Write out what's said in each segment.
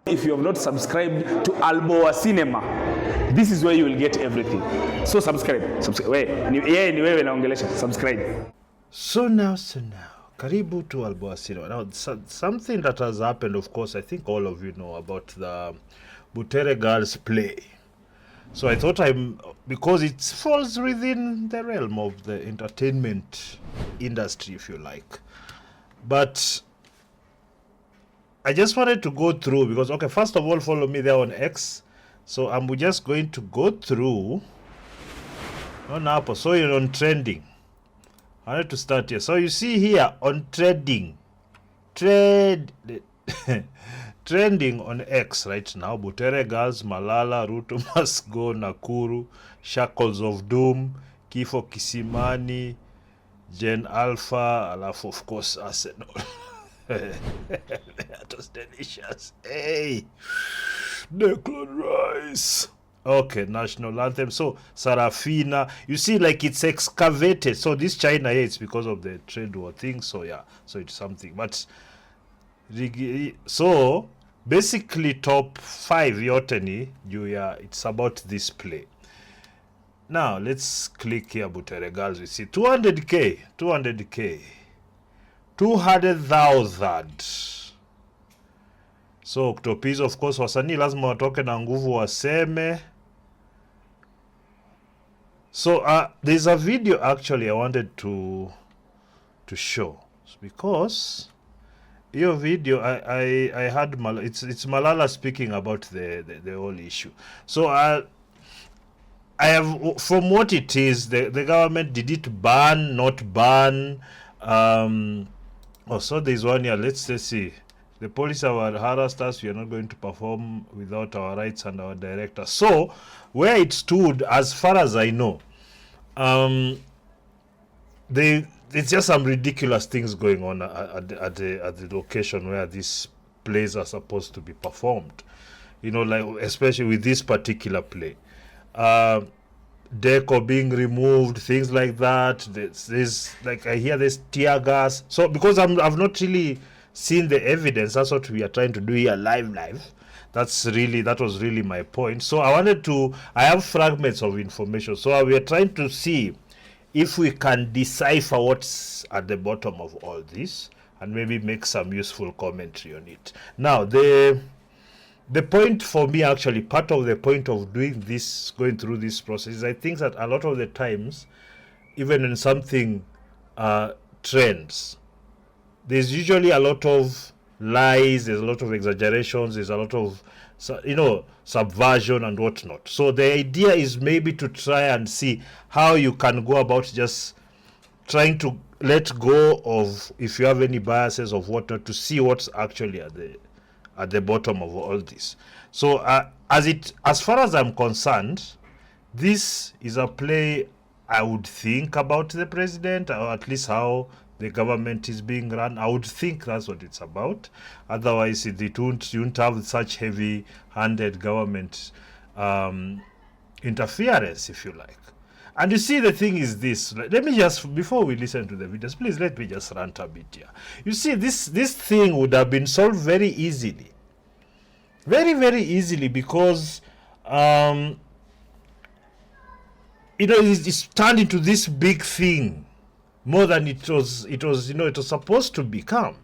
If you have not subscribed to Alboa Cinema, this is where you will get everything. So subscribe. Ni wewe naongelesha. Subscribe. So now, karibu to Alboa Cinema. Now, something that has happened, of course, I think all of you know about the Butere Girls play. So I thought because it falls within the realm of the entertainment industry, if you like. But I just wanted to go through because, okay, first of all, follow me there on X. So I'm just going to go through on Apple. So you're on trending. I need to start here. So you see here on trending on X right now. Butere Girls, Malala, Ruto must go, Nakuru, Shackles of Doom, Kifo Kisimani, Gen Alpha, alafu of course Arsenal. That was delicious. Hey, Declan Rice. Okay, national anthem. So Sarafina, you see, like it's excavated. So this China here, it's because of the trade war thing. So yeah, so it's something. But so basically, top 5 Yoteni, it's about this play. Now let's click here. Butere Girls. We see 200k, 200,000. So Octopus, of course, wasanii lazima watoke na nguvu waseme. So there's a video actually I wanted to show because your video I had it's Malala speaking about the whole issue. So I have, from what it is, the government, did it ban, not ban? So there's one here. Let's see. The police have harassed us. We are not going to perform without our rights and our director. So where it stood, as far as I know, it's just some ridiculous things going on at the location where these plays are supposed to be performed. You know, like especially with this particular play. Deco being removed, things like that. There's like I hear there's tear gas. So because I've not really seen the evidence, that's what we are trying to do here live. That was really my point. So I have fragments of information. So we are trying to see if we can decipher what's at the bottom of all this and maybe make some useful commentary on it. Now the point for me, actually, part of the point of doing this, going through this process, is I think that a lot of the times, even when something trends, there's usually a lot of lies, there's a lot of exaggerations, there's a lot of, subversion and whatnot. So the idea is maybe to try and see how you can go about just trying to let go of, if you have any biases of whatnot, to see what's actually at the bottom of all this. So as far as I'm concerned, this is a play I would think about the president, or at least how the government is being run. I would think that's what it's about. Otherwise, you won't have such heavy-handed government interference, if you like. And you see, the thing is this. Let me just, before we listen to the videos, please let me just rant a bit here. You see, this thing would have been solved very easily. Very, very easily, because, it's turned into this big thing more than it was supposed to become.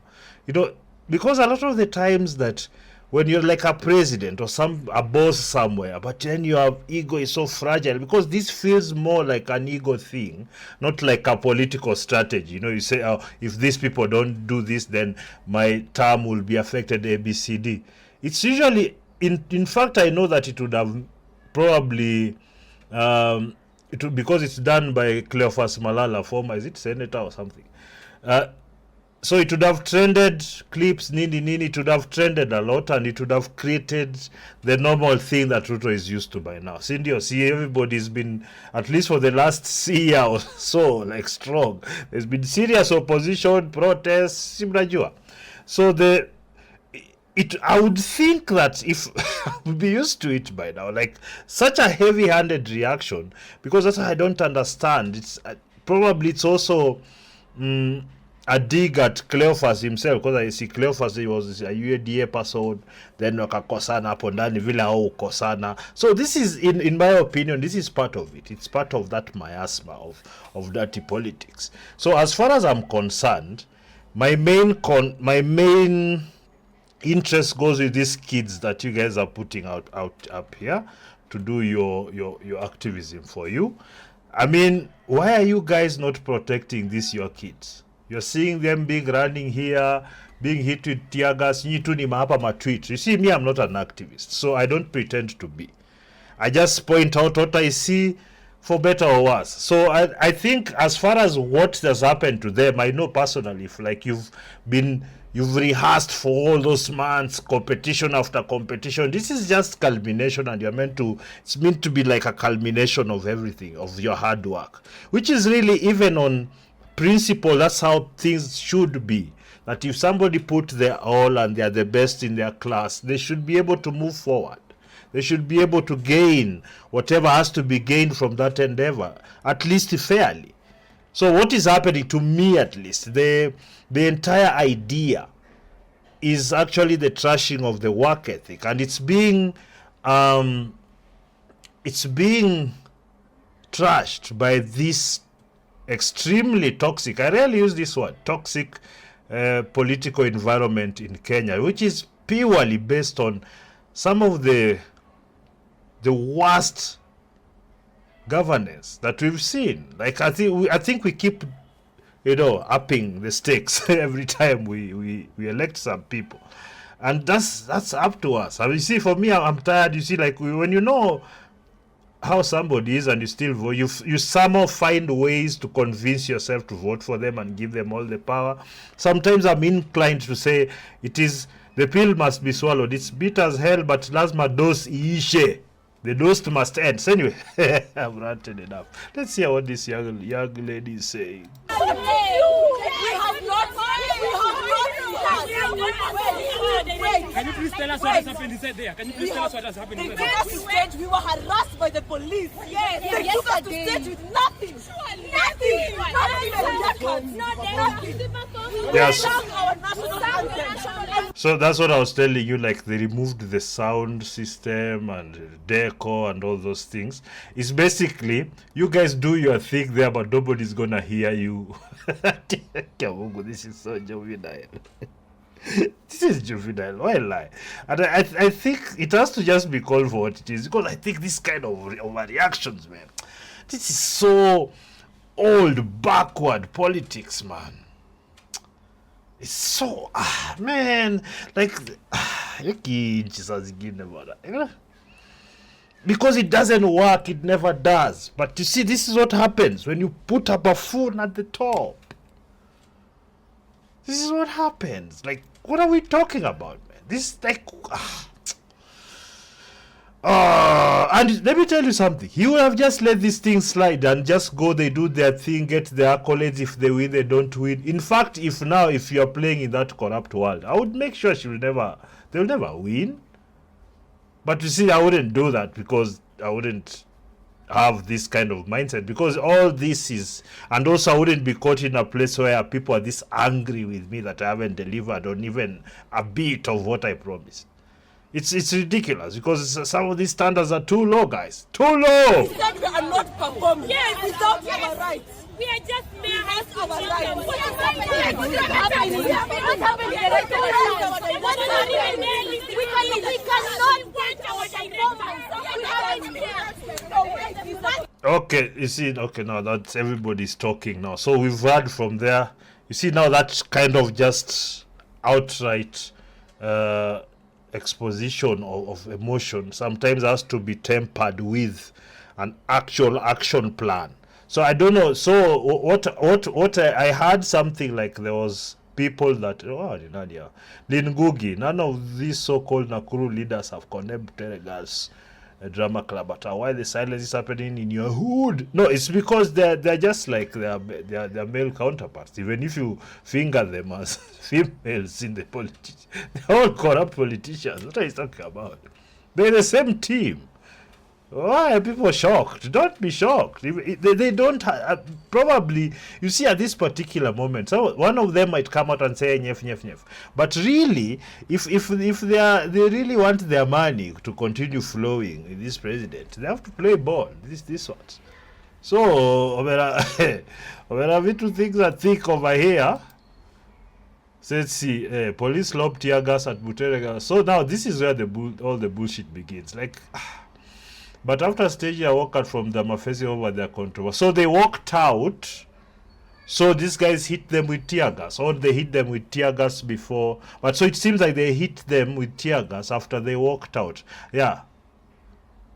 Because a lot of the times that when you're like a president or a boss somewhere, but then your ego is so fragile, because this feels more like an ego thing, not like a political strategy. You say, oh, if these people don't do this, then my term will be affected, ABCD. It's usually, in fact, I know that it would have probably, because it's done by Cleophas Malala, former, is it senator or something? So it would have trended clips, nini, it would have trended a lot, and it would have created the normal thing that Ruto is used to by now. See, everybody's been, at least for the last year or so, like strong. There's been serious opposition, protests, simnajua. So I would think that if I would be used to it by now, like such a heavy-handed reaction, because that's what I don't understand. It's probably it's also a dig at Cleophas himself, because I see Cleophas, he was a UADA person, then wakakosana hapo ndani vile hao kosana. So this is, in my opinion, this is part of it. It's part of that miasma of dirty politics. So as far as I'm concerned, my main interest goes with these kids that you guys are putting up here to do your activism for you. I mean, why are you guys not protecting your kids? You're seeing them being running here, being hit with tear gas. You see, me, I'm not an activist, so I don't pretend to be. I just point out what I see, for better or worse. So I think as far as what has happened to them, I know personally, if like you've rehearsed for all those months, competition after competition. This is just culmination, and it's meant to be like a culmination of everything, of your hard work, which is really, even on principle, that's how things should be. That if somebody put their all and they are the best in their class, they should be able to move forward. They should be able to gain whatever has to be gained from that endeavor, at least fairly. So what is happening, to me at least, the entire idea is actually the trashing of the work ethic, and it's being trashed by this extremely toxic, I rarely use this word, toxic political environment in Kenya, which is purely based on some of the worst governance that we've seen. Like I think we keep, upping the stakes every time we elect some people, and that's up to us. I mean, you see, for me, I'm tired. You see, like when you know how somebody is and you still vote, you somehow find ways to convince yourself to vote for them and give them all the power. Sometimes I'm inclined to say the pill must be swallowed. It's bitter as hell, but lazima dose iishe. The dose must end. So anyway, I've ranted enough. Let's hear what this young lady is saying. Can you please tell us what has happened inside there? Can you please tell us what has happened inside there? They took us to stage, we were harassed by the police. Yes, they took us to stage with nothing. Nothing. Yes. So that's what I was telling you, like they removed the sound system and decor and all those things. It's basically, you guys do your thing there, but nobody's gonna hear you. This is so juvenile. This is juvenile, why lie? And I think it has to just be called for what it is, because I think this kind of overreactions, man, this is so old, backward politics, man. It's so, man, like, because it doesn't work, it never does. But you see, this is what happens when you put a buffoon at the top. This is what happens. Like, what are we talking about, man? This, like, and let me tell you something. He would have just let this thing slide and just go, they do their thing, get their accolades. If they win, they don't win. In fact, if you're playing in that corrupt world, I would make sure they'll never win. But you see, I wouldn't do that, because I wouldn't have this kind of mindset, because all this is, and also I wouldn't be caught in a place where people are this angry with me that I haven't delivered on even a bit of what I promised. It's ridiculous, because some of these standards are too low, guys. Too low! We said we are not performing. Yes, without our rights. We are just mere Our rights. What is happening? What is happening? What happening? We cannot. Okay, you see, okay, now that's everybody's talking now. So we've heard from there. You see, now that kind of just outright exposition of emotion sometimes has to be tempered with an actual action plan. So I don't know. So what I heard something like there was people that Lingugi, none of these so-called Nakuru leaders have condemned Butere Girls Drama Club. But why the silence is happening in your hood? No, it's because they're just like their male counterparts. Even if you finger them as females in the politics, they're all corrupt politicians. What are you talking about? They're the same team. Why are people shocked? Don't be shocked. They don't probably. You see, at this particular moment, so one of them might come out and say nyef nyef nyef. But really, if they really want their money to continue flowing in this president, they have to play ball. This what. So, vitu things are thick over here. So let's see. Police lob tear gas at Butere Girls. So now this is where all the bullshit begins. Like. But after staging a walkout from the Mafesi over their controversy, so they walked out. So these guys hit them with tear gas, or they hit them with tear gas before. But so it seems like they hit them with tear gas after they walked out. Yeah.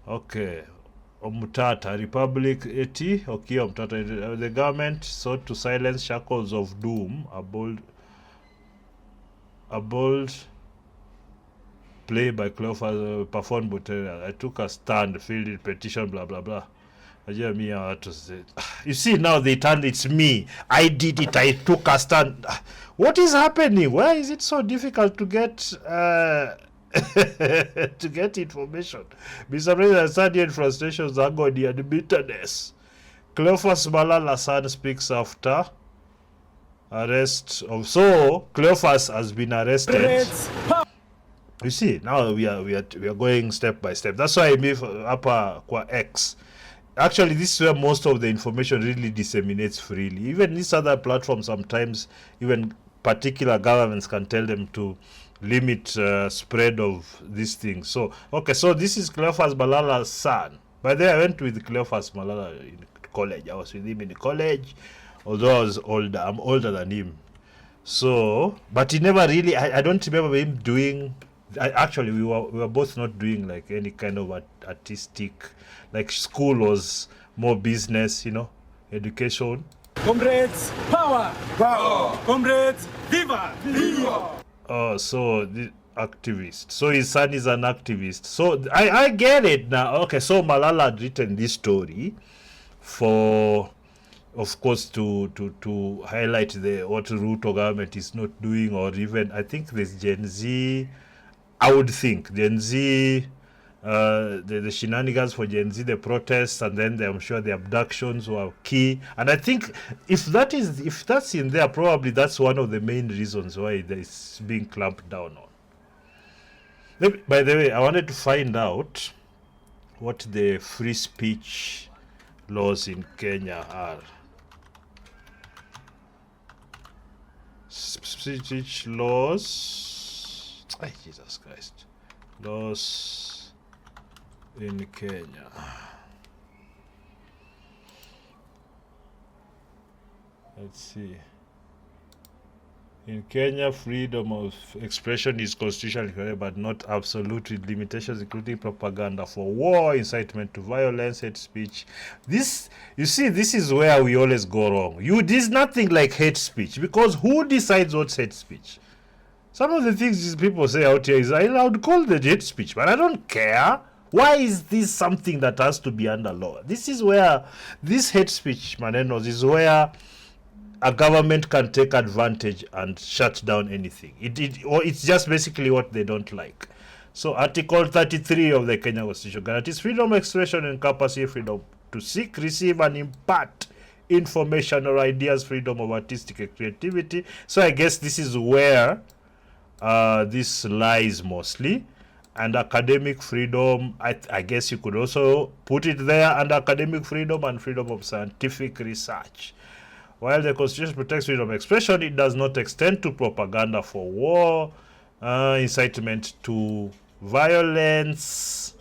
Okay. Omutata, Republic 80. Okay, Omutata. The government sought to silence shackles of doom. A bold play by Clover performed Butere. I took a stand, filled petition, blah blah blah. You see, now they turned, it's me. I did it. I took a stand. What is happening? Why is it so difficult to get to get information? Mr. President, sudden frustrations, agony, and bitterness. Cleophas Malala son speaks after arrest of. So Cleophas has been arrested. You see, now we are going step by step. That's why I move upper qua X. Actually, this is where most of the information really disseminates freely. Even these other platforms, sometimes even particular governments can tell them to limit spread of these things. So, okay, so this is Cleophas Malala's son. By the way, I went with Cleophas Malala in college. I was with him in college, although I was older. I'm older than him. So, but he never really, I don't remember him doing. Actually, we were both not doing like any kind of artistic, like school was more business, education. Comrades, power! Power! Comrades, viva! Viva! Oh, so the activist. So his son is an activist. So I get it now. Okay, so Malala had written this story for, of course, to highlight what Ruto government is not doing, or even I think there's Gen Z. I would think Gen Z, the shenanigans for Gen Z, the protests, and then I'm sure the abductions were key. And I think if that's in there, probably that's one of the main reasons why it's being clamped down on. By the way, I wanted to find out what the free speech laws in Kenya are. Speech laws. Ay, Jesus Christ. Laws in Kenya. Let's see. In Kenya, freedom of expression is constitutionally correct, but not absolute, with limitations including propaganda for war, incitement to violence, hate speech. This, you see, this is where we always go wrong. There's nothing like hate speech, because who decides what's hate speech? Some of the things these people say out here is, I would call the hate speech, but I don't care. Why is this something that has to be under law? This is where this hate speech, Manenos, is where a government can take advantage and shut down anything. Or it's just basically what they don't like. So Article 33 of the Kenya Constitution guarantees freedom of expression and capacity, freedom to seek, receive, and impart information or ideas, freedom of artistic creativity. So I guess this is where this lies mostly. And academic freedom, I guess you could also put it there under academic freedom and freedom of scientific research. While the Constitution protects freedom of expression, it does not extend to propaganda for war, incitement to violence,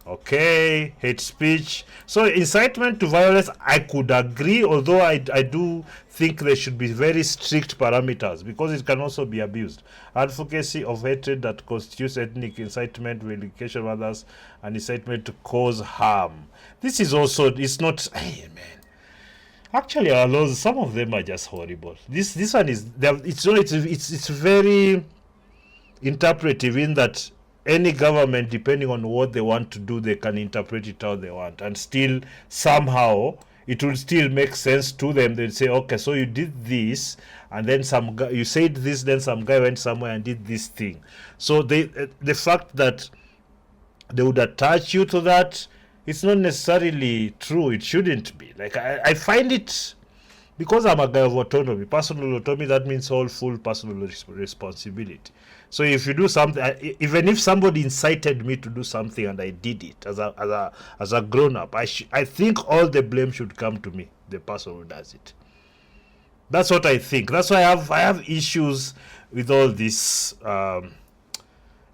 okay, hate speech. So incitement to violence, I could agree, although I do think there should be very strict parameters, because it can also be abused. Advocacy of hatred that constitutes ethnic incitement, vilification of others, and incitement to cause harm. This is also, it's not, hey man. Actually, our laws, some of them are just horrible. This one is, it's very interpretive in that any government, depending on what they want to do, they can interpret it how they want, and still somehow it will still make sense to them. They'll say, okay, so you did this, and then some guy, you said this, then some guy went somewhere and did this thing. So the fact that they would attach you to that it's not necessarily true. It shouldn't be. Like, I find it, because I'm a guy of autonomy, personal autonomy, that means all full personal responsibility. So if you do something, even if somebody incited me to do something and I did it as a grown-up, I think all the blame should come to me, the person who does it. That's what I think. That's why I have issues with all these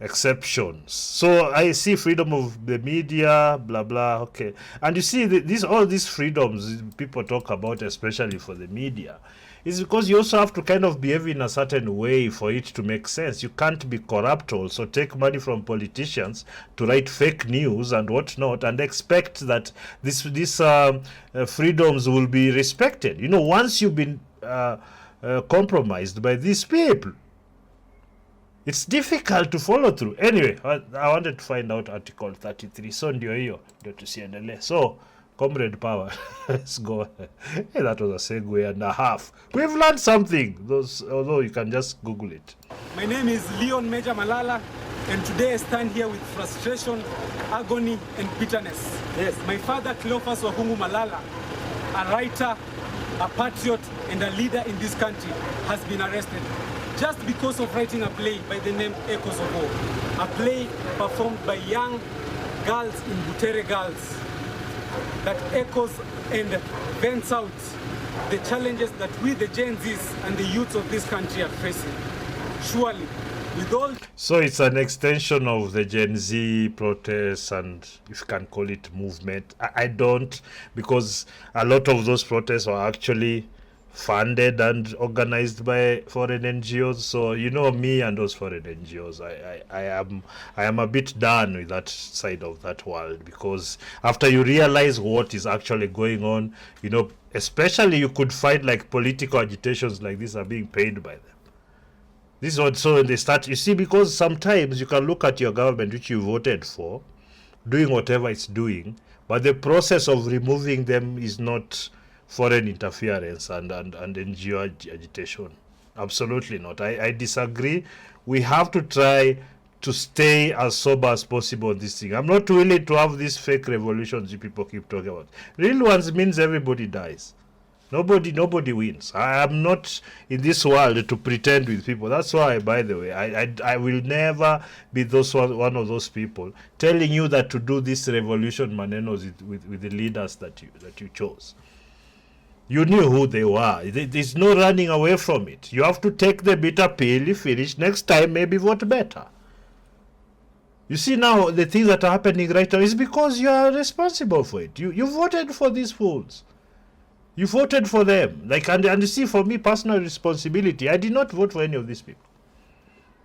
exceptions. So I see freedom of the media, blah blah. Okay, and you see all these freedoms people talk about, especially for the media, is because you also have to kind of behave in a certain way for it to make sense. You can't be corrupt also, take money from politicians to write fake news and whatnot, and expect that these freedoms will be respected. You know, once you've been compromised by these people, it's difficult to follow through. Anyway, I wanted to find out Article 33. So ndio hiyo, ndio tusiendelee. So, Comrade Power, let's go. Hey, that was a segue and a half. We've learned something, although you can just Google it. My name is Leon Major Malala, and today I stand here with frustration, agony, and bitterness. Yes, my father, Cleophas Wahungu Malala, a writer, a patriot, and a leader in this country, has been arrested just because of writing a play by the name Echoes of War, a play performed by young girls in Butere Girls that echoes and vents out the challenges that we, the Gen Zs and the youths of this country, are facing. Surely, with all... So it's an extension of the Gen Z protests, and if you can call it movement. I don't, because a lot of those protests are actually funded and organized by foreign NGOs. So you know me and those foreign NGOs, I am a bit done with that side of that world, because after you realize what is actually going on, you know, especially you could find like political agitations like this are being paid by them. This is also when they start, you see, because sometimes you can look at your government which you voted for doing whatever it's doing, but the process of removing them is not foreign interference and NGO agitation. Absolutely not. I disagree. We have to try to stay as sober as possible on this thing. I'm not willing to have these fake revolutions you people keep talking about. Real ones means everybody dies. Nobody wins. I am not in this world to pretend with people. That's why, by the way, I will never be one of those people telling you that to do this revolution manenos with the leaders that you chose. You knew who they were. There's no running away from it. You have to take the bitter pill, you finish. Next time, maybe vote better. You see now, the things that are happening right now is because you are responsible for it. You voted for these fools. You voted for them. Like, and you see, for me, personal responsibility, I did not vote for any of these people.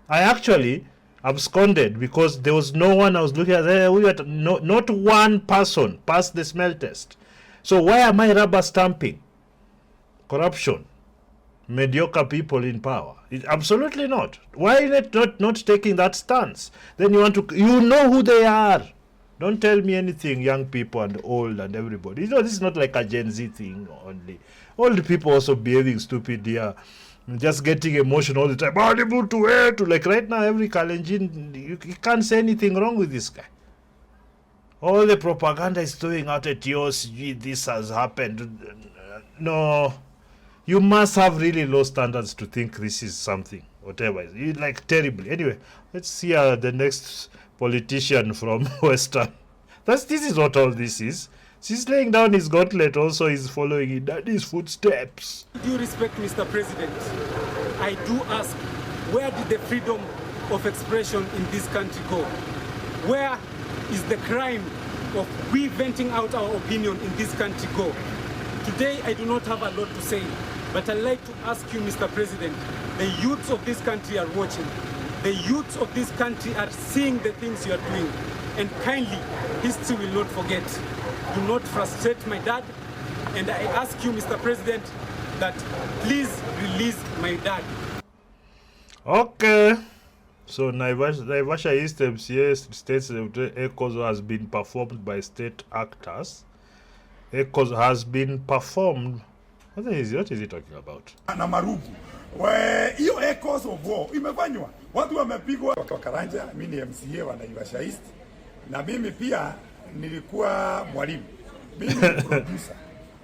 I actually absconded because there was no one I was looking at. Not one person passed the smell test. So why am I rubber stamping corruption, mediocre people in power? Absolutely not. Why not taking that stance? Then you know who they are. Don't tell me anything, young people and old and everybody. You know, this is not like a Gen Z thing only. Old people also behaving stupid here, just getting emotional all the time. Unable to wait. Like right now, every Kalenjin, you can't say anything wrong with this guy. All the propaganda is throwing out at yours. This has happened. No. You must have really low standards to think this is something, whatever. Like terribly. Anyway, let's hear the next politician from Western. This is what all this is. He's laying down his gauntlet, also he's following in daddy's footsteps. With due respect, Mr. President, I do ask, where did the freedom of expression in this country go? Where is the crime of we venting out our opinion in this country go? Today, I do not have a lot to say, but I'd like to ask you, Mr. President, the youths of this country are watching. The youths of this country are seeing the things you are doing. And kindly, history will not forget. Do not frustrate my dad. And I ask you, Mr. President, that please release my dad. Okay. So Naivasha East MCA states that Echoes has been performed by state actors. Echoes has been performed. What is he talking about? Na Marugu. Hiyo Echoes of War imefanywa. Watu wamepigwa kwa Karanja, mimi ni MCA wa Naivasha East. Na mimi pia nilikuwa mwalimu. Mimi ni producer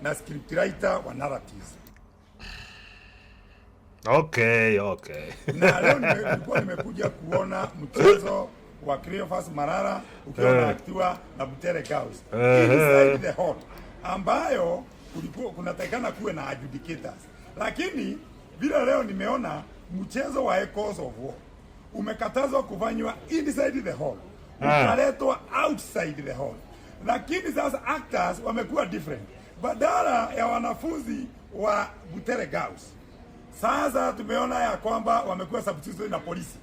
na scriptwriter wa narratives. Okay. Na leo nilikuwa nimekuja kuona mchezo wa Cleophas Malala ukiwa unaaktiwa na Butere Girls inside the hall, ambayo kulikuwa kunatakana kuwe na adjudicators, lakini vile leo nimeona mchezo wa Echoes of War umekatazwa kufanywa inside the hall, ukaletwa outside the hall. Lakini sasa actors wamekuwa different, badala ya wanafunzi wa Butere Girls sasa tumeona ya kwamba wamekuwa substituted na polisi.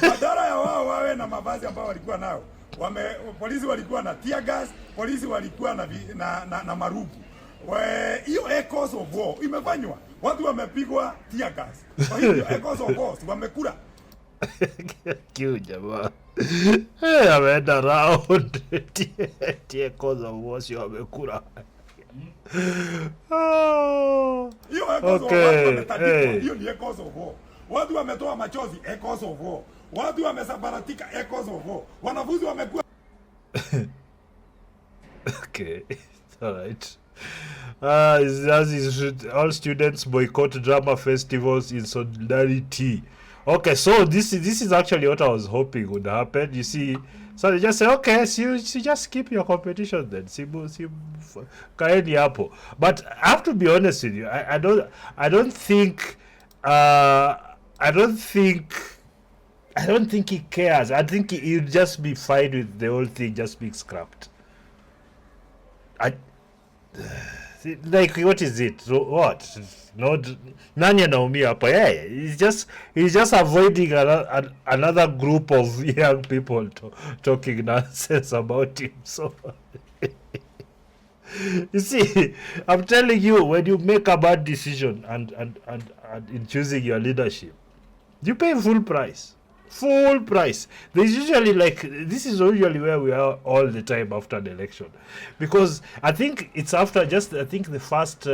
Badala ya wao wawe na mavazi ambao walikuwa nao, polisi walikuwa na tear gas, polisi walikuwa na marugu. Hiyo Echoes of War imefanywa, watu wamepigwa tear gas. Kwa hiyo Echoes of War wamekula. Kiu jamaa. Ameenda round. Echoes of War sio wamekula. Hiyo Echoes of War wametandikwa, hiyo ni Echoes of War. Watu wametoa machozi, Echoes of War. Watu wamesambaratika, Echoes of War. Wanafunzi wamekuwa Okay, all right. All students boycott drama festivals in solidarity. Okay, so this is actually what I was hoping would happen. You see, so they just say, okay, so you just keep your competition then. Kaeni hapo. But I have to be honest with you. I don't think he cares. I think he'd just be fine with the whole thing just being scrapped. Like, what is it? So, what? Not nani anaumia hapa? Yeah, he's just avoiding another group of young people talking nonsense about him. So you see, I'm telling you, when you make a bad decision and in choosing your leadership, you pay full price. Full price. There's usually this is usually where we are all the time after the election, because I think it's after the first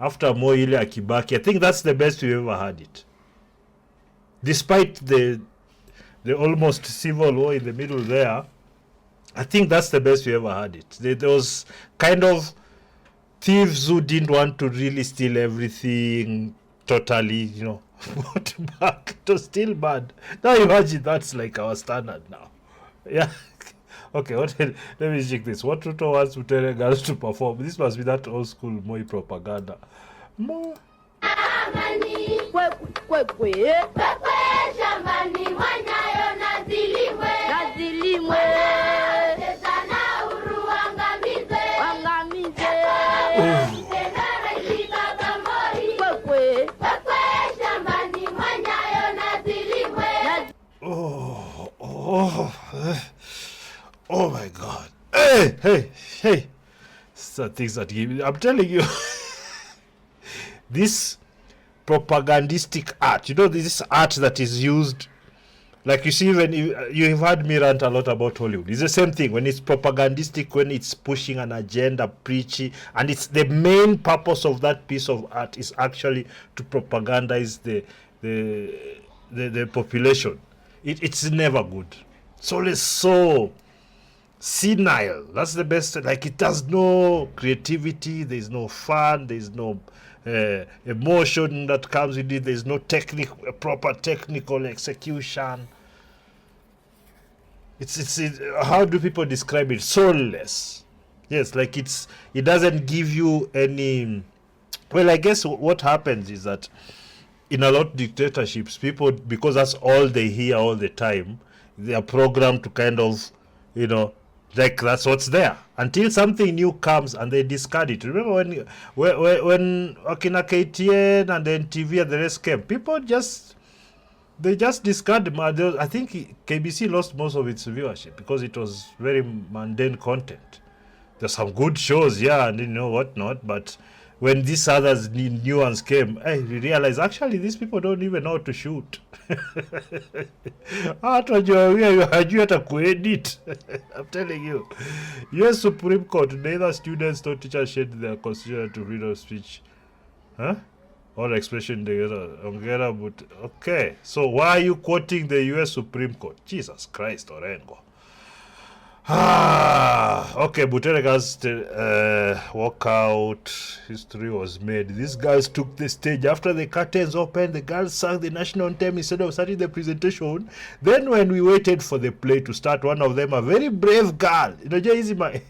after Moi ile Kibaki. I think that's the best we ever had it, despite the almost civil war in the middle there. I think that's the best we ever had it. There was kind of thieves who didn't want to really steal everything totally, put back. It was still bad. Now imagine that's like our standard now. Yeah. Okay, let me check this. What Ruto wants Butere Girls to perform? This must be that old school Moi propaganda. More. Oh my God. Hey. So things that give me, I'm telling you, this propagandistic art, this art that is used, like you see when you've heard me rant a lot about Hollywood. It's the same thing when it's propagandistic, when it's pushing an agenda, preachy, and it's the main purpose of that piece of art is actually to propagandize the population. It's never good. It's always so senile. That's the best. Like, it has no creativity, there's no fun, there's no emotion that comes with it, there's no proper technical execution. It's how do people describe it? Soulless. Yes, like it doesn't give you any. Well, I guess what happens is that in a lot of dictatorships, people, because that's all they hear all the time, they are programmed to kind of, like that's what's there until something new comes and they discard it. Remember when Akina KTN and then TV and the rest came, people just discard them. I think KBC lost most of its viewership because it was very mundane content. There's some good shows, yeah, and whatnot, but when these others new ones came, I realized actually these people don't even know how to shoot. I'm telling you. US Supreme Court, neither students nor teachers shed their constitutional to freedom of speech. Huh? Or expression together. Okay. So why are you quoting the US Supreme Court? Jesus Christ, Orengo. Okay, Butere Girls walkout history was made. These girls took the stage after the curtains opened. The girls sang the national anthem instead of starting the presentation. Then when we waited for the play to start, one of them, a very brave girl, easy my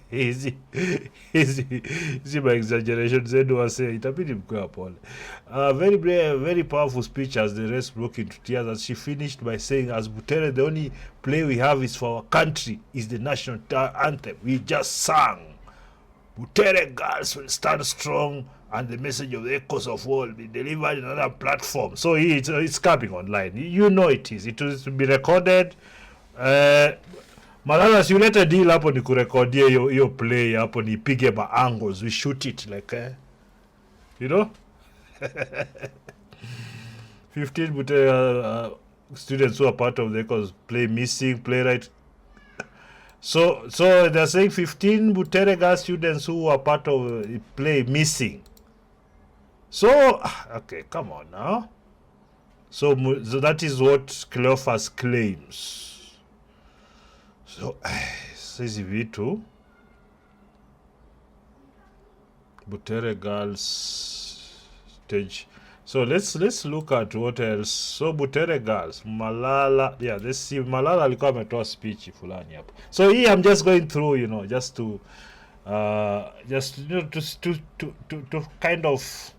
exaggeration, said was say itabidi mkwe pole. Very brave, very powerful speech as the rest broke into tears as she finished by saying, as Butere, the only play we have is for our country, is the national anthem we just sang. Butere Girls will stand strong and the message of the echoes of war will be delivered in another platform. So it's coming online. You know it is. It will be recorded. Malala, si ulete deal hapo ni kurekodia hiyo play hapo ni pige ma angles. We shoot it like you know? 15 Butere students who are part of the echoes play missing, playwright. So they're saying 15 Butere Girls students who are part of play missing. So, okay, come on now. So that is what Cleophas claims. So, says V2. Butere Girls stage. So let's look at what else. So Butere Girls, Malala, yeah, let's see. Malala alikuwa ametoa speech fulani hapo. So here I'm just going through, you know, just to kind of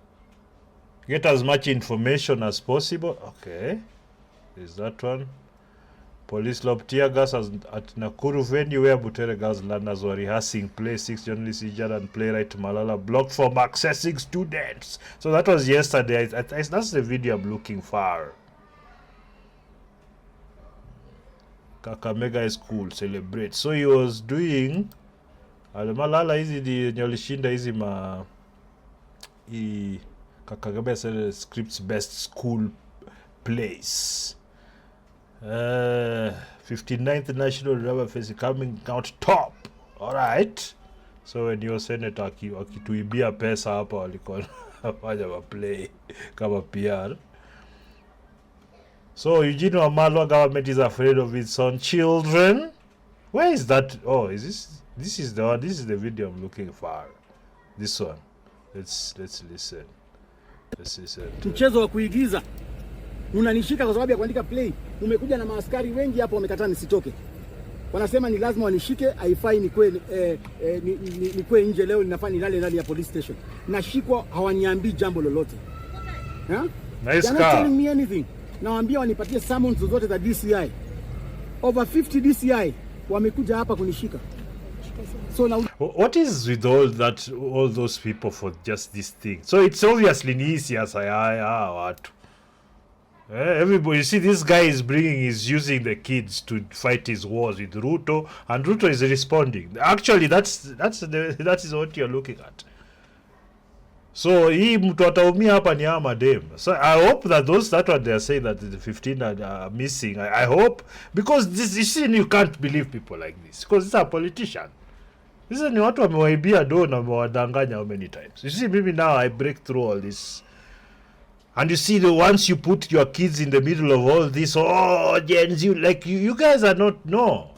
get as much information as possible. Okay, is that one? Police lob tear gas at Nakuru venue where Butere Girls learners were rehearsing play. 6 journalists injured and playwright Malala blocked from accessing students. So that was yesterday. That's the video I'm looking for. Kakamega School celebrate. So he was doing Malala hizi di nyolishinda hizi ma Kakamega scripts best school plays. 59th National Drama Fiasco coming out top. All right. So when your senator akituibia pesa hapa walikuwa wafanya play kama PR. So Eugene Wamalwa government is afraid of its own children. Where is that? Oh, is this is the one. This is the video I'm looking for. This one. Let's listen. Let's listen. Mchezo wa kuigiza. Unanishika kwa sababu ya kuandika play. Umekuja na maaskari wengi hapo wamekataa nisitoke. Wanasema ni lazima wanishike, haifai nikwe nje leo, ninafaa nilale ndani ya police station. Nashikwa hawaniambii jambo lolote. Nice car. They're not telling me anything. Nawaambia wanipatie summons zote za DCI. Over 50 DCI wamekuja hapa kunishika. So now, what is with all those people for just this thing? So it's obviously ni siasa ya watu. Everybody, you see, this guy is using the kids to fight his wars with Ruto, and Ruto is responding. Actually, that is what you're looking at. So hii mtu ataumia hapa ni ama dem. So I hope that what they are saying that the 15 are missing. I hope, because this, you see, you can't believe people like this because these are politicians. These ni watu wamewaibia do na wamewadanganya how many times. You see, maybe now I break through all this. And you see, once you put your kids in the middle of all this, Gen Z, like you guys are not, no,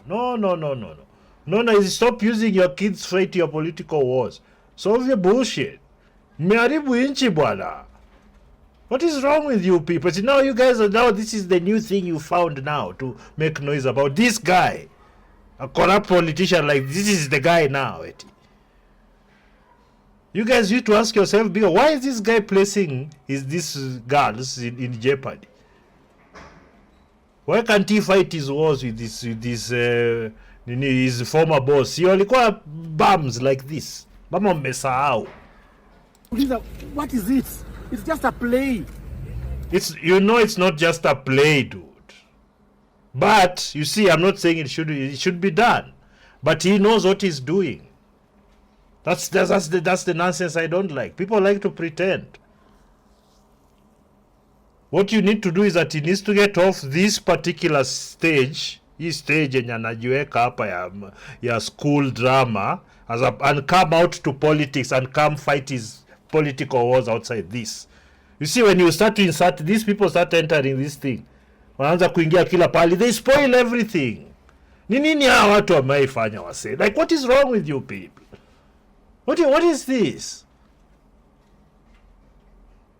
stop using your kids to fight your political wars. Solve your bullshit. Mmeharibu inchi bwana. What is wrong with you people? See, now you guys now this is the new thing you found now to make noise about this guy. A corrupt politician, like this is the guy now. You guys used to ask yourself, why is this guy placing these girls in jeopardy? Why can't he fight his wars with his former boss? He walikuwa bums like this. Mama mmesahau. What is it? It's just a play. It's not just a play, dude. But you see, I'm not saying it should be done. But he knows what he's doing. That's the nonsense I don't like. People like to pretend. What you need to do is that he needs to get off this particular stage. Hii stage yenye anajiweka hapa ya school drama and come out to politics and come fight his political wars outside this. You see, when you start to insert, these people start entering this thing. Wanaanza kuingia kila pali. They spoil everything. Nini hawa watu wameifanya wase? Like, what is wrong with you people? What is this?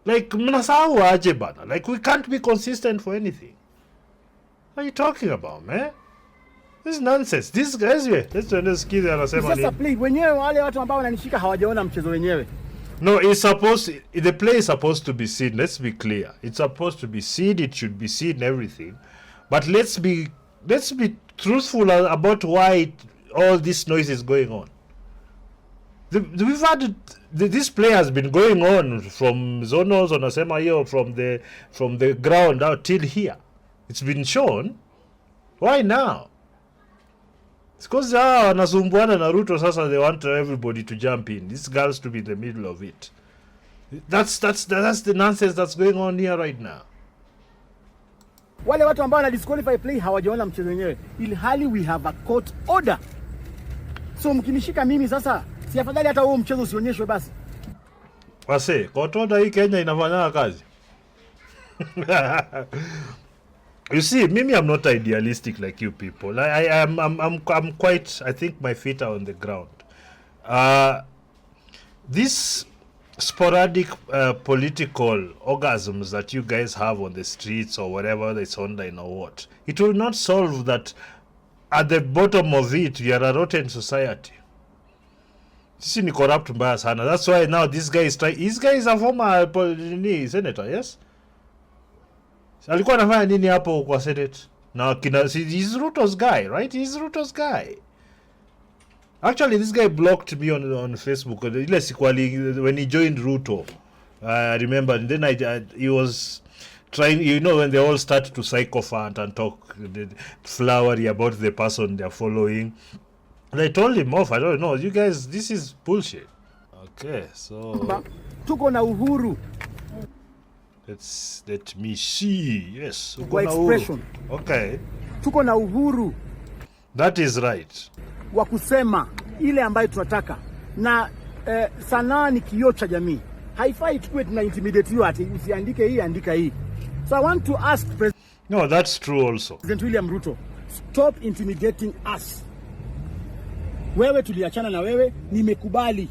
Like, mnasahau aje bana? Like, we can't be consistent for anything. What are you talking about, man? This is nonsense. This guys, let's skill anasema Sasa play wenyewe wale watu ambao wananishika hawajaona mchezo wenyewe. No, it's supposed the play is supposed to be seen. Let's be clear. It's supposed to be seen. It should be seen everything. But let's be truthful about why all this noise is going on. We've had this play has been going on from Zonos wanasema hiyo from the ground out till here. It's been shown. Why now? It's because wanasumbuana na Ruto sasa, they want everybody to jump in. These girls to be in the middle of it. That's the nonsense that's going on here right now. Wale watu ambao wana disqualify play hawajaona mchezo wenyewe. Ilhali we have a court order. So mkinishika mimi sasa, si afadhali hata huo mchezo usionyeshwe basi. Wase, court order hii Kenya inafanya kazi. You see, maybe I'm not idealistic like you people. I'm quite, I think my feet are on the ground. These sporadic political orgasms that you guys have on the streets or whatever it's online or what, it will not solve that. At the bottom of it, we are a rotten society. Sisi ni corrupt mbaya sana. That's why now this guy is a former senator, yes? Alikuwa anafanya nini hapo kwa Senate? Na he's Ruto's guy, right? He's Ruto's guy. Actually, this guy blocked me on Facebook. Ile siku when he joined Ruto. I remember. And then he was trying, you know, when they all start to sycophant and talk flowery about the person they're following. And I told him off. I don't know. You guys, this is bullshit. Okay, so Tuko na uhuru. Let me see. Yes. Kwa expression. Okay. Tuko na uhuru. That is right. Wa kusema ile ambayo tunataka. Na sanaa ni kioo cha jamii. Haifai tukue tuna intimidate you ati usiandike hii, andika hii. So I want to ask No, that's true also. President William Ruto, stop intimidating us. Wewe tuliachana na wewe, nimekubali.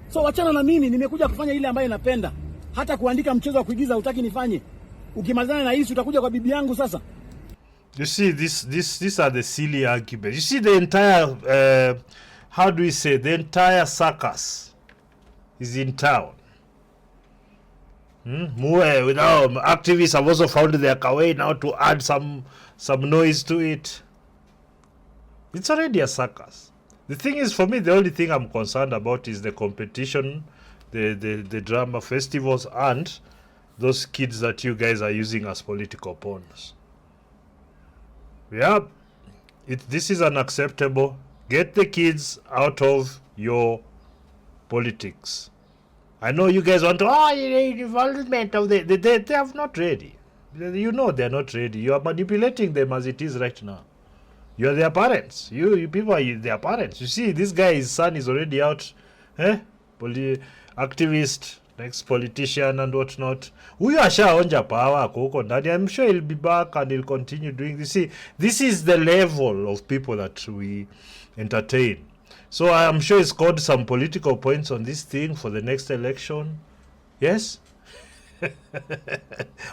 So wachana na mimi, nimekuja kufanya ile ambayo napenda. Hata kuandika mchezo wa kuigiza hutaki nifanye. Ukimalizana na hii utakuja kwa bibi yangu sasa. You see, these are the silly arguments. You see the entire how do we say, the entire circus is in town. Activists have also found their way now to add some noise to it. It's already a circus. The thing is, for me, the only thing I'm concerned about is the competition, the drama festivals, and those kids that you guys are using as political pawns. Yeah, this is unacceptable. Get the kids out of your politics. I know you guys want to, involvement of they are not ready. You know they're not ready. You are manipulating them as it is right now. You are their parents. You people are their parents. You see, this guy's son is already out. Activist, next politician and whatnot. Huyu ashaonja power huko ndani. I'm sure he'll be back and he'll continue doing this. See, this is the level of people that we entertain. So I'm sure he scored some political points on this thing for the next election. Yes?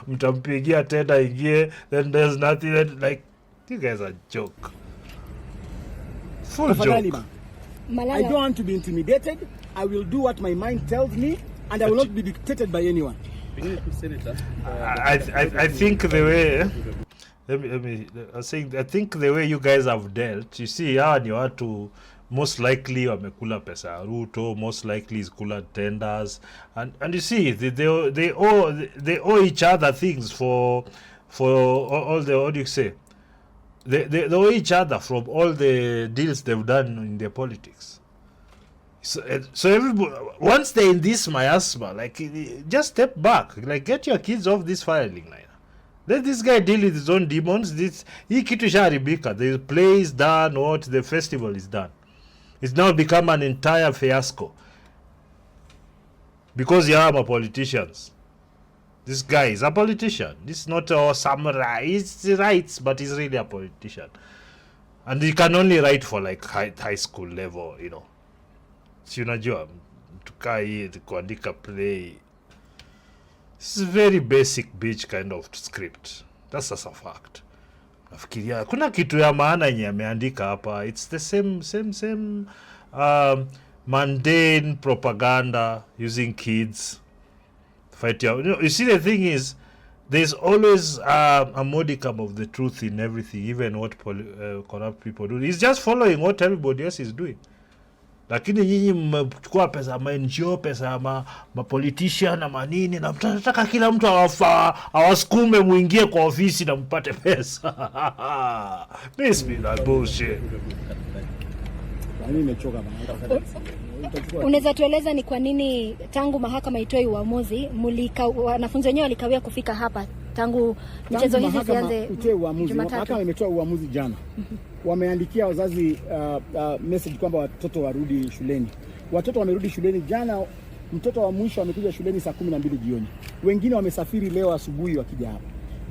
Mtampigia tena ingie, then there's nothing, then, like, you guys are joke. Full joke. Malala. I don't want to be intimidated. I will do what my mind tells me, and I will not be dictated by anyone. I think the way I think the way you guys have dealt, you see, hawa ni watu most likely wamekula pesa ya Ruto, most likely is kula tenders, and you see they owe each other things for all the, what do you say, they owe each other from all the deals they've done in their politics. So everybody, once they're in this miasma, like, just step back, like, get your kids off this firing line. Let this guy deal with his own demons. Hii kitu ishaharibika. The play is done, what, the festival is done. It's now become an entire fiasco. Because you are politicians. This guy is a politician. This is not a samurai. He's rights, but he's really a politician. And you can only write for like high school level, you know. Si unajua tukaa hii kuandika play. This is very basic bitch kind of script. That's just a fact. Nafikiria kuna kitu ya maana yenye ameandika hapa. It's the same mundane propaganda using kids fight out. You see, the thing is, there's always a modicum of the truth in everything, even what corrupt people do. He's just following what everybody else is doing. Lakini nyinyi mmechukua pesa ma NGO, pesa ma politician na manini, na mtataka kila mtu awasukume muingie kwa ofisi na mpate pesa. This be that bullshit. Unaweza tueleza ni kwa nini tangu mahakama itoe uamuzi wanafunzi wenyewe walikawia kufika hapa tangu michezo hizi zianze? Mahakama imetoa uamuzi jana. Wameandikia wazazi message kwamba watoto warudi shuleni. Watoto wamerudi shuleni jana. Mtoto wa mwisho amekuja shuleni saa 12 jioni. Wengine wamesafiri leo asubuhi wakija hapa.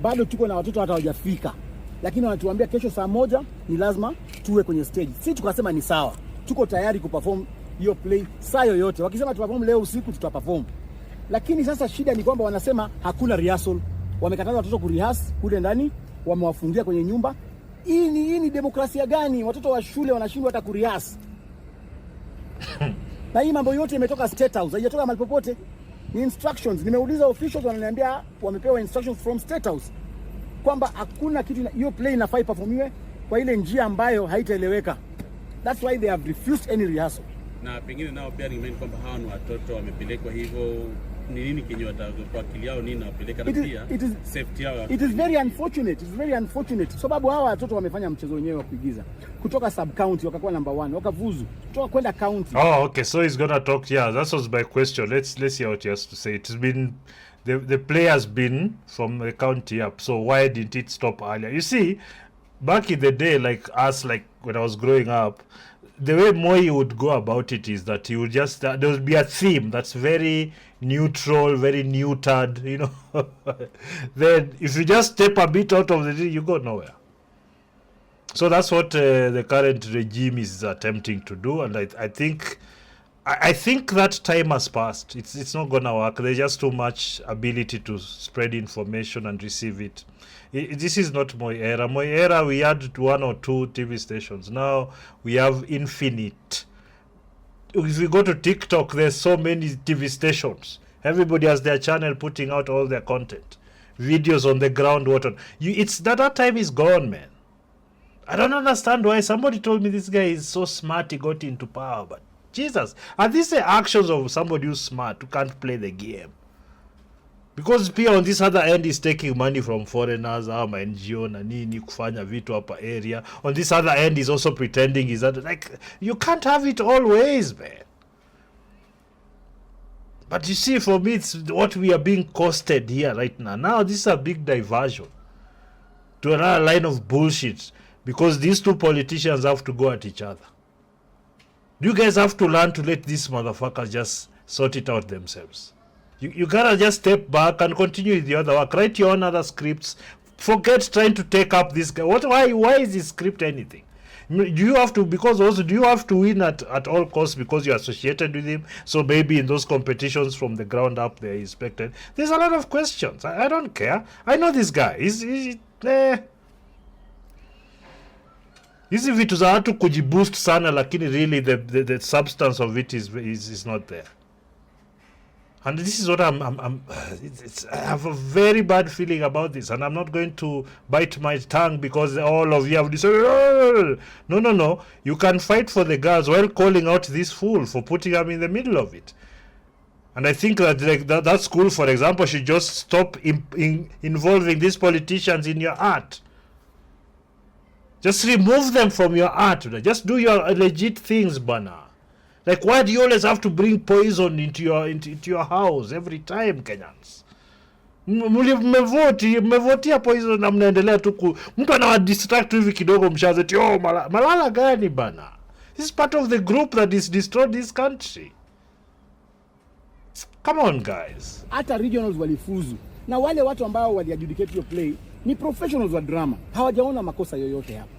Bado tuko na watoto hata hawajafika. Lakini wanatuambia kesho saa 1 ni lazima tuwe kwenye stage. Sisi tukasema ni sawa. Tuko tayari kuperform hiyo play saa yoyote. Wakisema tuperform leo usiku tutaperform. Lakini sasa shida ni kwamba wanasema hakuna rehearsal. Wamekataza watoto kurehearse kule ndani, wamewafungia kwenye nyumba. Hii ni demokrasia gani? Watoto wa shule wanashindwa hata kurehearse. Na hii mambo yote imetoka State House, haijatoka mahali popote. Ni instructions. Nimeuliza officials, wananiambia wamepewa instructions from State House kwamba hakuna kitu, hiyo play inafai performiwe kwa ile njia ambayo haitaeleweka. That's why they have refused any rehearsal. Na pengine nao pia ni kwamba hawa ni watoto wamepelekwa hivyo, ni nini kinyo kwa akili yao nini wapeleka, na pia safety yao. It is very unfortunate. It's very unfortunate. Sababu hawa watoto wamefanya mchezo wenyewe wa kuigiza. Kutoka sub county wakakuwa number 1, wakavuzu. Kutoka kwenda county. Oh, okay. So he's going to talk. Yeah, that was my question. Let's hear what he has to say. It's been the play has been from the county up. So why didn't it stop earlier? You see, back in the day, like us, like when I was growing up, the way Moi would go about it is that he would just there would be a theme that's very neutral, very neutered, you know. Then if you just step a bit out of the thing, you go nowhere. So that's what the current regime is attempting to do, and I think that time has passed. It's not gonna work. There's just too much ability to spread information and receive it. This is not Moi era. Moi era, we had 1 or 2 TV stations. Now we have infinite. If you go to TikTok, there's so many TV stations. Everybody has their channel putting out all their content, videos on the ground. It's that time is gone, man. I don't understand why. Somebody told me this guy is so smart, he got into power, but Jesus, are these the actions of somebody who's smart who can't play the game? Because pia on this other end is taking money from foreigners, ama NGO na nini kufanya vitu hapa area. On this other end is also pretending is that, like, you can't have it always, man. But you see, for me, it's what we are being costed here right now. Now this is a big diversion to another line of bullshit, because these two politicians have to go at each other. You guys have to learn to let these motherfuckers just sort it out themselves. You gotta just step back and continue with the other work. Write your own other scripts. Forget trying to take up this guy. Why is this script anything? Do you have to, because also, do you have to win at all costs because you're associated with him? So maybe in those competitions from the ground up they're expected. There's a lot of questions. I don't care. I know this guy. Hizi vitu za watu kujiboost sana, lakini really the substance of it is not there. And this is what I have a very bad feeling about this, and I'm not going to bite my tongue because all of you have decided, no. You can fight for the girls while calling out this fool for putting them in the middle of it. And I think that that school, for example, should just stop involving these politicians in your art. Just remove them from your art. Just do your legit things, bana. Like, why do you always have to bring poison into your house every time, Kenyans? Mmevotia poison na mnaendelea tu mtu anawadistract hivi kidogo mshaze ti Malala gani bana? This is part of the group that is destroyed this country. Come on, guys. Hata regionals walifuzu. Na wale watu ambao waliadjudicate your play ni professionals wa drama. Hawajaona makosa yoyote hapa.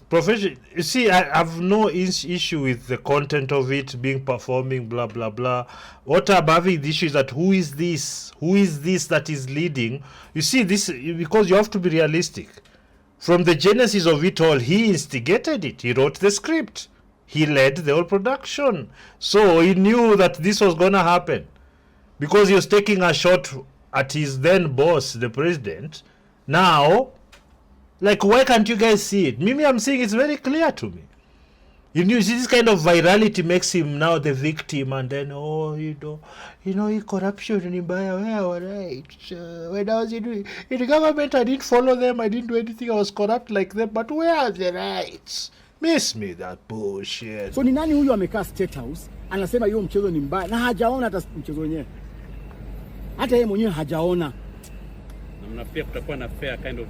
profession. You see, I have no issue with the content of it being performing, blah blah blah. What I'm having the issue is that who is this? Who is this that is leading? You see, this because you have to be realistic. From the genesis of it all, he instigated it. He wrote the script. He led the whole production. So he knew that this was gonna happen because he was taking a shot at his then boss, the president. Now, like, why can't you guys see it? Mimi, I'm saying it's very clear to me. You know, this kind of virality makes him now the victim, and then, oh, corruption in Mbaya, where right? When I was in the government, I didn't follow them, I didn't do anything, I was corrupt like them, but where are the rights? Miss me that bullshit. So ni nani huyu amekaa State House anasema hiyo mchezo ni mbaya na hajaona hata mchezo wenyewe? Hata yeye mwenyewe hajaona. Na mnafikia kutakuwa na fair kind of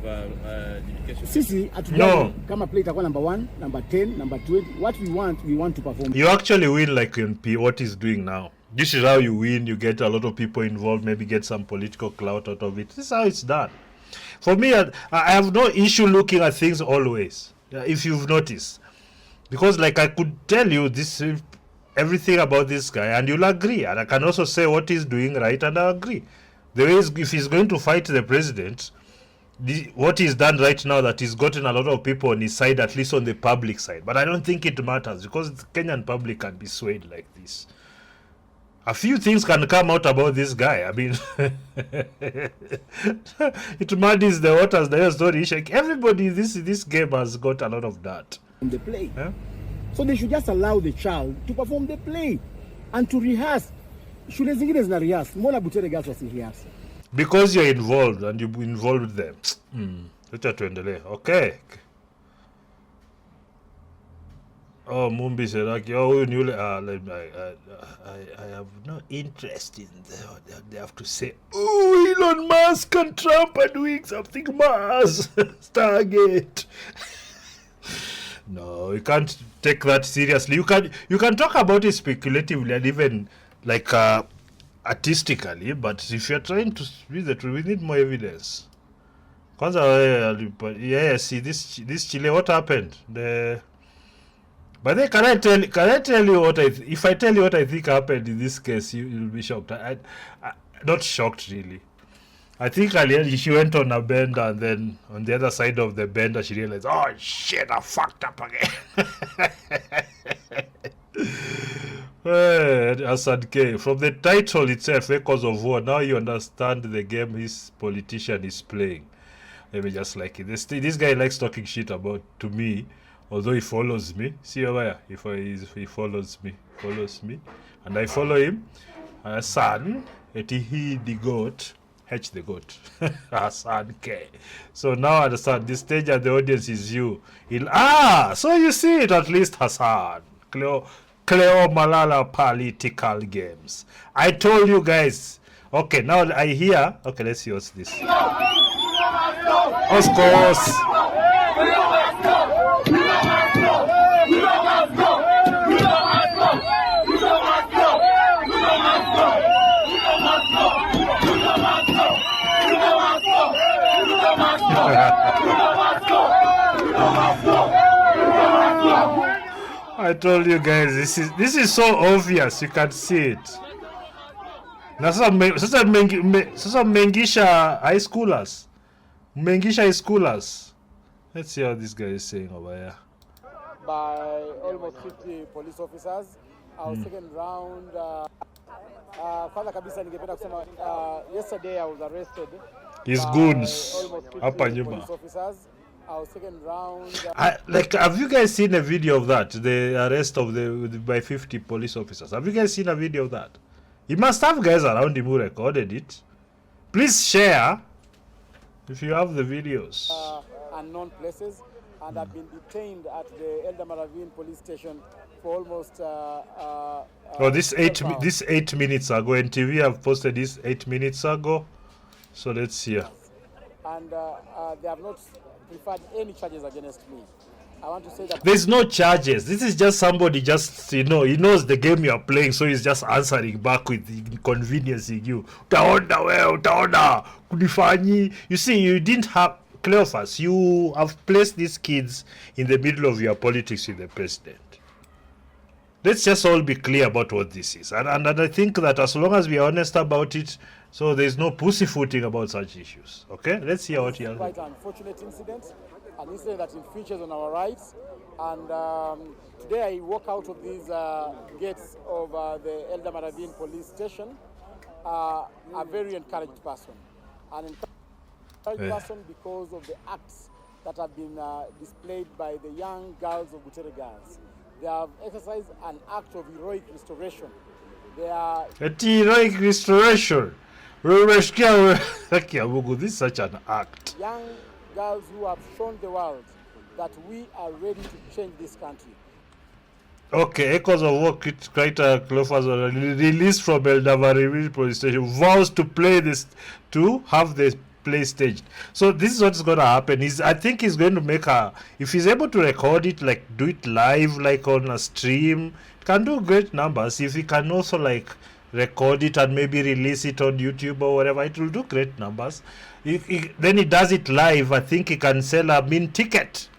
education. Sisi hatujui kama play itakuwa number 1, number 10, number 20. What we want to perform. You actually win like in what he's doing now. This is how you win. You get a lot of people involved, maybe get some political clout out of it. This is how it's done. For me, I have no issue looking at things always. If you've noticed, because like I could tell you this everything about this guy and you'll agree, and I can also say what he's doing right and I agree. The way if he's going to fight the president, what he's done right now, that he's gotten a lot of people on his side, at least on the public side. But I don't think it matters because the Kenyan public can be swayed like this. A few things can come out about this guy. I mean, it muddies the waters. The story, everybody, this game has got a lot of that. In the play, so they should just allow the child to perform the play and to rehearse. Shule zingine zina rehearse. Mbona Butere Girls wasi rehearse? Because you're involved and you involved them. Acha tuendelee. Okay. Oh, Mumbi Seraki. Oh, I have no interest in what they have to say. Oh, Elon Musk and Trump are doing something Mars. Stargate. No, you can't take that seriously. You can talk about it speculatively and even like artistically, but if you're trying to read the truth, we need more evidence. Yeah, see this Chile, what happened? But then can I tell you what if I tell you what I think happened in this case, you'll be shocked. I not shocked really. I think she went on a bender and then on the other side of the bender she realized, oh shit, I fucked up again. Hassan K. From the title itself, Echoes of War, now you understand the game his politician is playing. Let me just like it. This guy likes talking shit about to me. Although he follows me, see over here, if he follows me, and I follow him, Hassan, he the goat, H the goat, Hassan K. So now I understand, this stage and the audience is you. So you see it at least, Hassan. Cleo Malala political games. I told you guys. Okay, now I hear, okay, let's see what's this. Of course. I told you guys, this is so obvious, you can see it. Now sasa mengisha high schoolers. Let's see how this guy is saying over here. By almost 50 police officers. Our second round. Kwanza kabisa ningependa kusema yesterday I was arrested. His goons hapa nyuma. Our second round. Have you guys seen a video of that? The arrest of by 50 police officers. Have you guys seen a video of that? You must have guys around him who recorded it. Please share if you have the videos. Unknown places, and I've been detained at the Elder Maravin police station for almost. This 8 minutes ago. NTV have posted this 8 minutes ago. So let's see. And they have not preferred any charges against me. I want to say that there's no charges. This is just somebody he knows the game you are playing, so he's just answering back with inconveniencing you. Utaona. You see, you didn't have Cleophas, you have placed these kids in the middle of your politics with the president. Let's just all be clear about what this is. And I think that as long as we are honest about it, so there's no pussyfooting about such issues. Okay? Let's hear what you have. Quite an unfortunate incident, an incident that infringes on our rights. And today I walk out of these gates of the Elder Maravin police station, a very encouraged person. An encouraged person because of the acts that have been displayed by the young girls of Butere Girls. They have exercised an act of heroic restoration. They are... Heroic restoration. This is such an act. Young girls who have shown the world that we are ready to change this country. Okay, echoes of what writer Cleophas released from Eldavari police station vows to play this, to have the play staged. So this is what's going to happen. I think he's going to make if he's able to record it, like do it live, like on a stream, it can do great numbers. If he can also like record it and maybe release it on YouTube or whatever, it will do great numbers. Then he does it live. I think he can sell a mean ticket.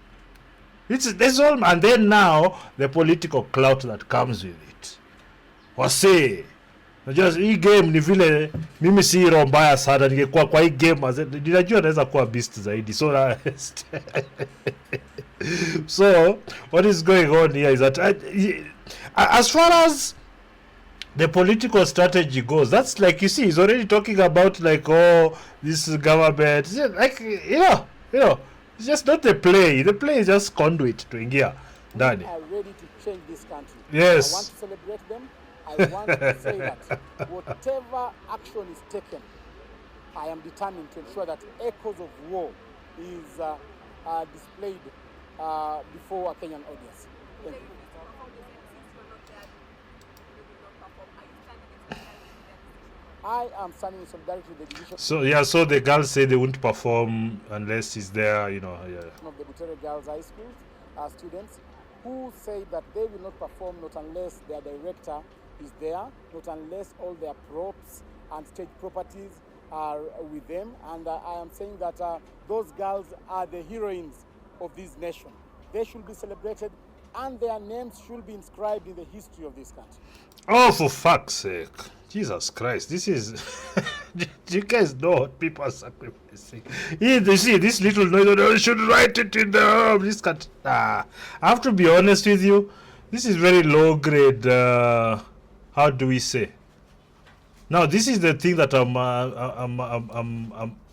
That's all, and then now the political clout that comes with it. Wase, just hii game ni vile mimi si hero mbaya sana, ningekuwa kwa hii game ninajua naweza kuwa beast zaidi. So what is going on here is that as far as the political strategy goes, that's like, you see, he's already talking about like, oh, this government, like, you know, it's just not the play. The play is just conduit to India. Daddy. We are ready to change this country. Yes. I want to celebrate them. I want to say that whatever action is taken, I am determined to ensure that echoes of war is displayed before a Kenyan audience. Thank you. I am standing in solidarity with the decision. So the girls say they won't perform unless it's there, you know. Yeah. Of the Butere Girls High School students who say that they will not perform not unless their director is there, not unless all their props and stage properties are with them. And I am saying that those girls are the heroines of this nation. They should be celebrated and their names should be inscribed in the history of this country. Oh, for fuck's sake. Jesus Christ, this is... Do you guys know what people are sacrificing? You see, this little noise, I should write it in the... This can't... I have to be honest with you. This is very low grade, how do we say? Now, this is the thing that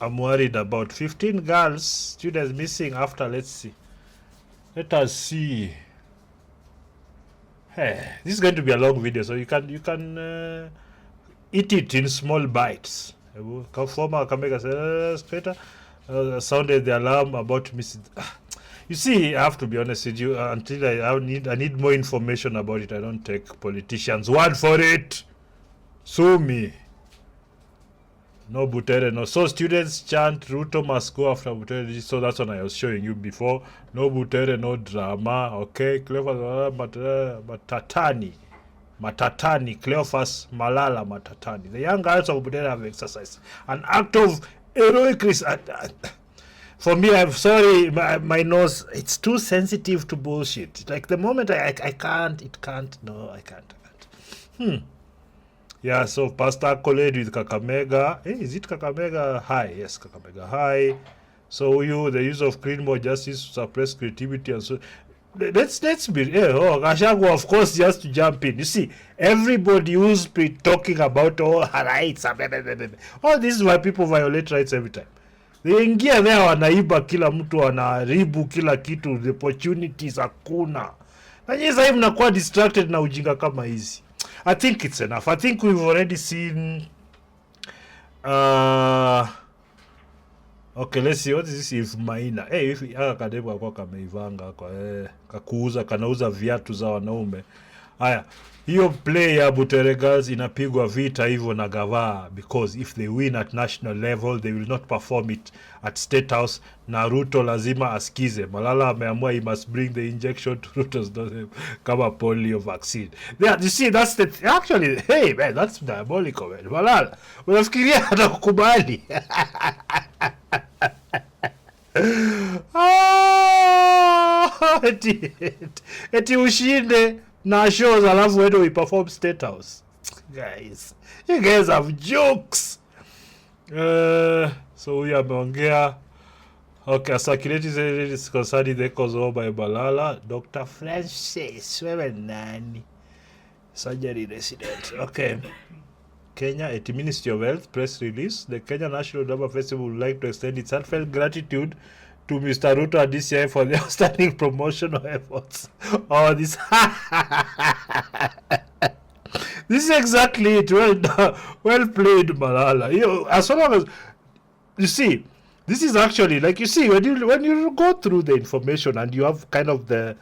I'm worried about. 15 girls, students missing after, let's see. Let us see. Hey, this is going to be a long video, so you can eat it in small bites. Former Kamega said, sounded the alarm about missing. You see, I have to be honest with you. Until I need more information about it. I don't take politicians' word for it. Sue me. No Butere, no. So students chant Ruto must go after Butere. So that's what I was showing you before. No Butere, no drama. Okay, Cleophas, Matatani, Cleophas, Malala, Matatani. The young girls of Butere have exercised an act of heroic for me, I'm sorry, my nose, it's too sensitive to bullshit. Like the moment I can't, no, I can't. Yeah, so Pastor colled with Kakamega. Hey, is it Kakamega High? Yes, Kakamega High. So the use of criminal justice to suppress creativity and so. Let's be Gashago, of course, just to jump in. You see, everybody who's talking about all rights, all this is why people violate rights every time. They ingia there wanaiba kila mtu, wanaharibu kila kitu, the opportunities hakuna. Na nyinyi sasa mnakuwa distracted na ujinga kama hizi. I think it's enough. I think we've already seen okay, let's see, what is this if Maina. Hey, if kadebo kwa kameivanga kwa kakuuza kanauza viatu za wanaume. Haya, hiyo play ya Butere Girls inapigwa vita hivyo na gavaa, because if they win at national level they will not perform it at State House. Na Ruto lazima asikize. Malala ameamua he must bring the injection to Ruto's daughter kama polio vaccine. Yeah, you see, that's the actually, hey man, that's diabolical, man. Malala, unafikiria atakukubali? Eti ushinde na shows alafu wewe uiperform State House. Guys, you guys have jokes. So we ameongea. Okay, circulating is concerning the cause of by Malala. Dr. Francis, wewe nani? Surgery resident. Okay. Kenya, at Ministry of Health press release, the Kenya National Drama Festival would like to extend its heartfelt gratitude to Mr. Ruto and DCI for their outstanding promotional efforts. Oh, this this is exactly it. Well done. Well played, Malala. As long as you see, this is actually like you see when you go through the information and you have kind of the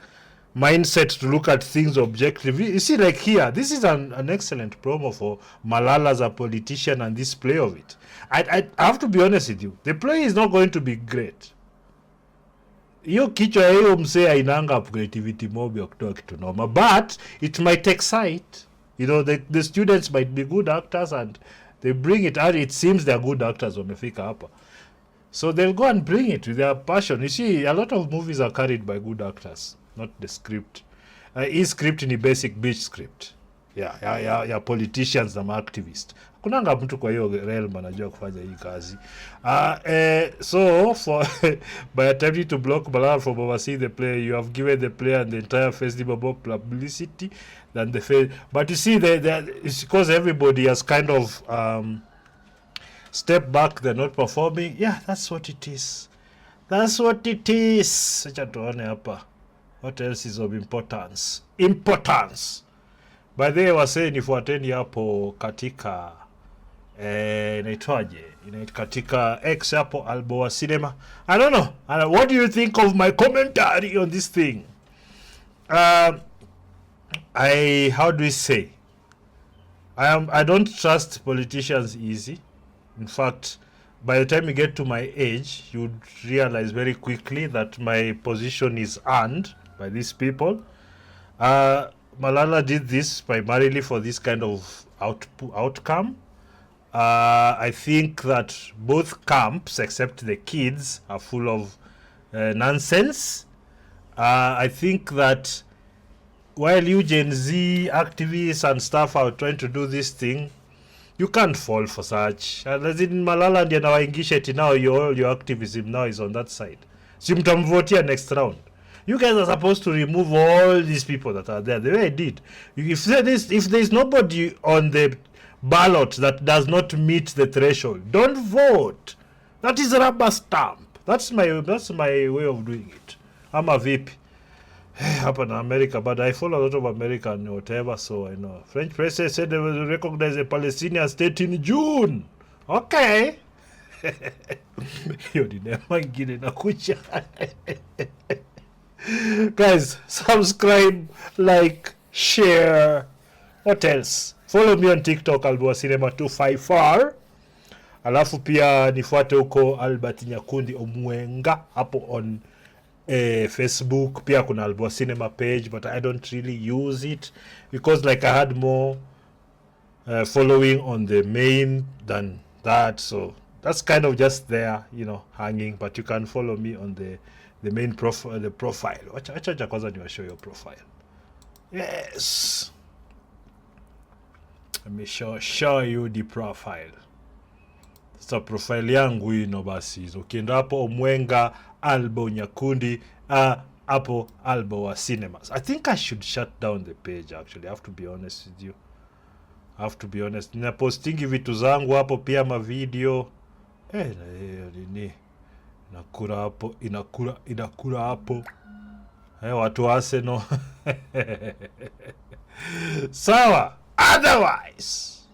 mindset to look at things objectively. You see, like here, this is an excellent promo for Malala as a politician and this play of it. I have to be honest with you. The play is not going to be great. Hiyo kichwa hiyo msee ainanga creativity mob ya kutoa kitu noma, but it might excite. You know, the students might be good actors and they bring it out. It seems they're good actors wamefika hapa. So they'll go and bring it with their passion. You see, a lot of movies are carried by good actors, not the script. Hii script ni basic bitch script. Yeah, politicians na activists. Kunanga mtu kwa hiyo realm anajua kufanya hii kazi. So for by attempting to block Malala from overseeing the play, you have given the play and the entire festival more publicity than the but you see, it's because everybody has kind of step back, they're not performing. Yeah, that's what it is. That's what it is. Acha tuone hapa. What else is of importance? By the way, wase nifuateni hapo katika inaitwaje? Katika X hapo Alboa Cinema. I don't know. What do you think of my commentary on this thing? How do we say? I don't trust politicians easy. In fact, by the time you get to my age, you'd realize very quickly that my position is earned by these people. Malala did this primarily for this kind of outcome. I think that both camps, except the kids, are full of nonsense. I think that while you Gen Z activists and stuff are trying to do this thing, you can't fall for such. As in Malala ndiye anawaingisha eti now your activism now is on that side. So mtamvotia next round. You guys are supposed to remove all these people that are there. The way I did. If there's nobody on the ballot that does not meet the threshold, don't vote. That is rubber stamp. That's my way of doing it. I'm a VIP. Hapa in America, but I follow a lot of American whatever, so I know. French press said they will recognize a Palestinian state in June. Okay. Hiyo ni neema ingine inakuja. Guys, subscribe, like, share. What else? Follow me on TikTok, Alboa Cinema 254. Alafu pia nifuate huko Albert Nyakundi Omwenga hapo on Facebook. Pia kuna Alboa Cinema page, but I don't really use it because like I had more following on the main than that, so that's kind of just there, you know, hanging. But you can follow me on the main profile, the profile. Acha kwanza niwashow your profile. Yes, let me show you the profile. Sasa profile yangu ino basi. Ukienda hapo Omwenga Albo Nyakundi hapo Alboa Cinemas. I think I should shut down the page actually. I have to be honest with you. Nina postingi vitu zangu hapo pia ma video. Nini? Inakura hapo. Watu wa Arsenal. Sawa. Otherwise